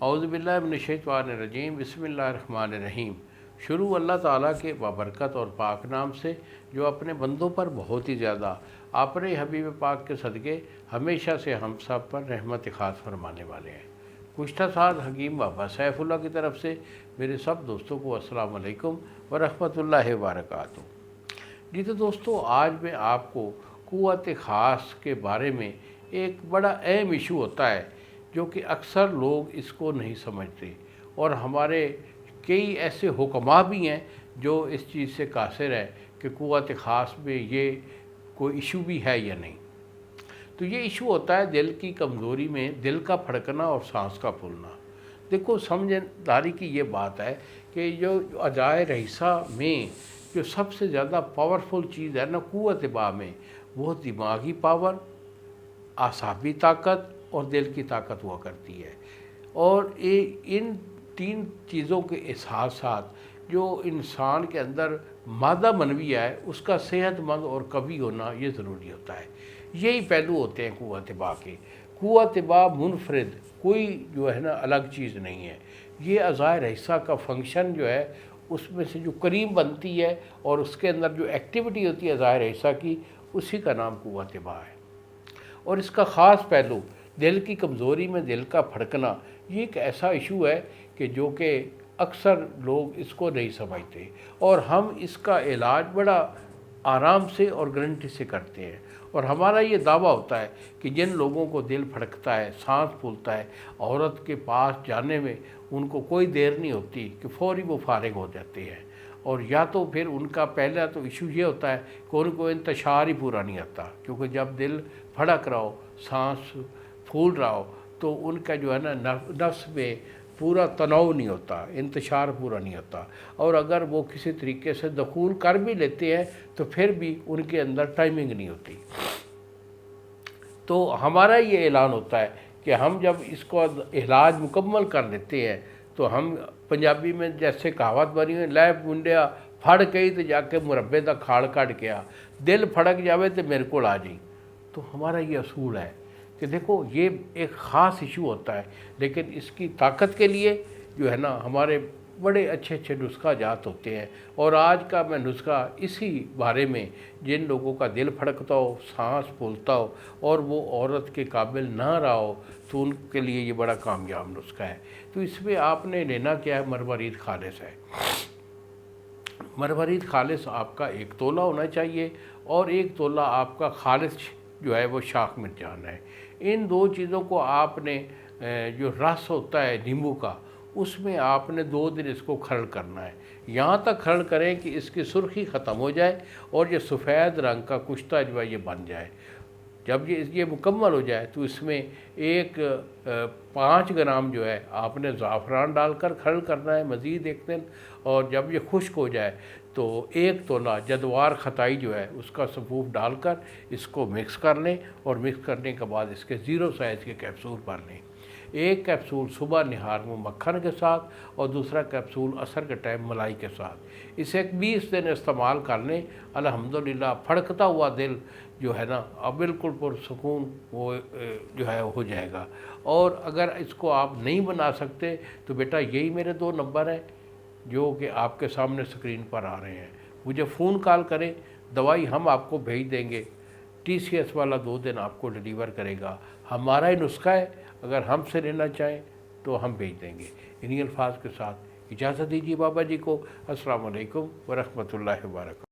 اعوذ باللہ من الشیطان الرجیم بسم اللہ الرحمن الرحیم۔ شروع اللہ تعالیٰ کے بابرکت اور پاک نام سے جو اپنے بندوں پر بہت ہی زیادہ اپنے حبیب پاک کے صدقے ہمیشہ سے ہم سب پر رحمت خاص فرمانے والے ہیں۔ گزشتہ سال حکیم بابا سیف اللہ کی طرف سے میرے سب دوستوں کو السلام علیکم ورحمۃ اللہ وبرکاتہ۔ جی تو دوستو، آج میں آپ کو قوت خاص کے بارے میں ایک بڑا اہم ایشو ہوتا ہے جو کہ اکثر لوگ اس کو نہیں سمجھتے، اور ہمارے کئی ایسے حکماء بھی ہیں جو اس چیز سے قاصر ہے کہ قوت خاص میں یہ کوئی ایشو بھی ہے یا نہیں۔ تو یہ ایشو ہوتا ہے دل کی کمزوری میں دل کا پھڑکنا اور سانس کا پھولنا۔ دیکھو، سمجھداری کی یہ بات ہے کہ جو اعضائے رئیسہ میں جو سب سے زیادہ پاورفل چیز ہے نا قوت با میں، وہ دماغی پاور، اعصابی طاقت اور دل کی طاقت ہوا کرتی ہے۔ اور ان تین چیزوں کے احساس ساتھ جو انسان کے اندر مادہ منوی ہے اس کا صحت مند اور قوی ہونا یہ ضروری ہوتا ہے۔ یہی پہلو ہوتے ہیں قوت با کے۔ قوت با منفرد کوئی جو ہے نا الگ چیز نہیں ہے، یہ اعضائے رئیسہ کا فنکشن جو ہے اس میں سے جو کریم بنتی ہے اور اس کے اندر جو ایکٹیویٹی ہوتی ہے اعضائے رئیسہ کی، اسی کا نام قوت با ہے۔ اور اس کا خاص پہلو دل کی کمزوری میں دل کا پھڑکنا، یہ ایک ایسا ایشو ہے کہ جو کہ اکثر لوگ اس کو نہیں سمجھتے، اور ہم اس کا علاج بڑا آرام سے اور گارنٹی سے کرتے ہیں۔ اور ہمارا یہ دعویٰ ہوتا ہے کہ جن لوگوں کو دل پھڑکتا ہے، سانس پھولتا ہے، عورت کے پاس جانے میں ان کو کوئی دیر نہیں ہوتی کہ فوری وہ فارغ ہو جاتے ہیں۔ اور یا تو پھر ان کا پہلا تو ایشو یہ ہوتا ہے کہ ان کو انتشار ہی پورا نہیں آتا، کیونکہ جب دل پھڑک رہا ہو، سانس پھول رہا ہو، تو ان کا جو ہے نا نفس میں پورا تناؤ نہیں ہوتا، انتشار پورا نہیں ہوتا۔ اور اگر وہ کسی طریقے سے دخول کر بھی لیتے ہیں تو پھر بھی ان کے اندر ٹائمنگ نہیں ہوتی۔ تو ہمارا یہ اعلان ہوتا ہے کہ ہم جب اس کو علاج مکمل کر لیتے ہیں تو ہم پنجابی میں جیسے کہاوت بنی ہوئی، لے منڈیا پھڑ گئی تو جا کے مربے دا کھاڑ کٹ گیا، دل پھڑک جاوے تو میرے کو آ جائیں۔ تو ہمارا یہ اصول ہے کہ دیکھو، یہ ایک خاص ایشو ہوتا ہے، لیکن اس کی طاقت کے لیے جو ہے نا ہمارے بڑے اچھے اچھے نسخہ جات ہوتے ہیں۔ اور آج کا میں نسخہ اسی بارے میں، جن لوگوں کا دل پھڑکتا ہو، سانس پھولتا ہو اور وہ عورت کے قابل نہ رہا ہو، تو ان کے لیے یہ بڑا کامیاب نسخہ ہے۔ تو اس میں آپ نے لینا کیا ہے؟ مروارید خالص ہے۔ مروارید خالص آپ کا 1 تولہ ہونا چاہیے، اور 1 تولہ آپ کا خالص جو ہے وہ شاخ مرجان ہے۔ ان 2 چیزوں کو آپ نے جو رس ہوتا ہے نیمبو کا، اس میں آپ نے 2 دن اس کو کھرل کرنا ہے، یہاں تک کھرل کریں کہ اس کی سرخی ختم ہو جائے اور یہ سفید رنگ کا کشتہ جو ہے یہ بن جائے۔ جب یہ مکمل ہو جائے تو اس میں 5 گرام جو ہے آپ نے زعفران ڈال کر کھرل کرنا ہے مزید 1 دن، اور جب یہ خشک ہو جائے تو 1 تولہ جدوار ختائی جو ہے اس کا سفوف ڈال کر اس کو مکس کر لیں، اور مکس کرنے کے بعد اس کے 0 سائز کے کیپسول بھر لیں۔ 1 کیپسول صبح نہار میں مکھن کے ساتھ اور دوسرا کیپسول عصر کے ٹائم ملائی کے ساتھ۔ اسے 20 دن استعمال کر لیں، الحمدللہ پھڑکتا ہوا دل جو ہے نا اب بالکل پرسکون وہ جو ہے ہو جائے گا۔ اور اگر اس کو آپ نہیں بنا سکتے تو بیٹا یہی میرے 2 نمبر ہیں جو کہ آپ کے سامنے سکرین پر آ رہے ہیں، مجھے فون کال کریں، دوائی ہم آپ کو بھیج دیں گے، TCS والا 2 دن آپ کو ڈیلیور کرے گا۔ ہمارا ہی نسخہ ہے، اگر ہم سے لینا چاہیں تو ہم بھیج دیں گے۔ انہی الفاظ کے ساتھ اجازت دیجیے بابا جی کو۔ السلام علیکم ورحمۃ اللہ وبرکاتہ۔